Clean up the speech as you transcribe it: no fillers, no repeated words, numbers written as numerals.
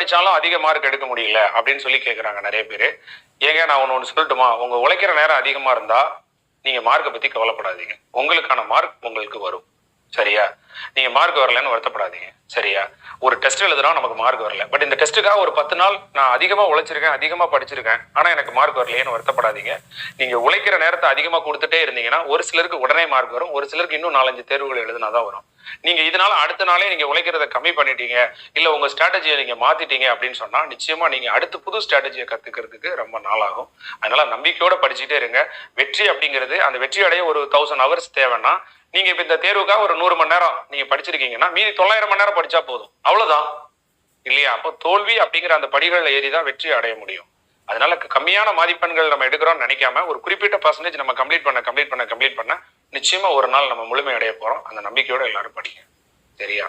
படிச்சாலும் அதிக மார்க் எடுக்க முடியல அப்படின்னு சொல்லி கேட்குறாங்க நிறைய பேர். ஏங்க நான் ஒன்று சொல்லட்டுமா, உங்க உழைக்கிற நேரம் அதிகமா இருந்தா நீங்க மார்க்கை பத்தி கவலைப்படாதீங்க. உங்களுக்கான மார்க் உங்களுக்கு வரும். சரியா? நீங்க மார்க் வரலன்னு வருத்தப்படாதீங்க. சரியா? ஒரு டெஸ்ட் எழுதுறோம், நமக்கு மார்க் வரல. பட் இந்த டெஸ்ட்டுக்காக ஒரு 10 நாள் நான் அதிகமா உழைச்சிருக்கேன், அதிகமா படிச்சிருக்கேன், ஆனா எனக்கு மார்க் வரலையேன்னு வருத்தப்படாதீங்க. நீங்க உழைக்கிற நேரத்தை அதிகமா கொடுத்துட்டே இருந்தீங்கன்னா ஒரு சிலருக்கு உடனே மார்க் வரும், ஒரு சிலருக்கு இன்னும் 4-5 தேர்வுகள் எழுதினாதான் வரும். நீங்க இதனால அடுத்த நாளே நீங்க உழைக்கிறத கம்மி பண்ணிட்டீங்க, இல்ல உங்க ஸ்ட்ராட்டஜியை நீங்க மாத்திட்டீங்க அப்படின்னு சொன்னா நிச்சயமா நீங்க அடுத்து புது ஸ்ட்ராட்டஜியை கத்துக்கிறதுக்கு ரொம்ப நாள் ஆகும். அதனால நம்பிக்கையோட படிச்சுட்டே இருங்க. வெற்றி அப்படிங்கிறது, அந்த வெற்றி அடைய ஒரு 1000 hours தேவைன்னா, நீங்க இப்ப இந்த தேர்வுக்காக ஒரு 100 மணி நேரம் நீங்க படிச்சிருக்கீங்கன்னா மீதி 900 மணி நேரம் படிச்சா போதும். அவ்வளவுதான் இல்லையா? அப்போ தோல்வி அப்படிங்கிற அந்த படிகள்ல ஏறிதான் வெற்றி அடைய முடியும். அதனால கம்மியான மதிப்பெண்கள் நம்ம எடுக்கிறோம்னு நினைக்காம ஒரு குறிப்பிட்ட பர்சன்டேஜ் நம்ம கம்ப்ளீட் பண்ண நிச்சயமா ஒரு நாள் நம்ம முழுமை அடைய போறோம். அந்த நம்பிக்கையோட எல்லாரும் படிங்க. சரியா?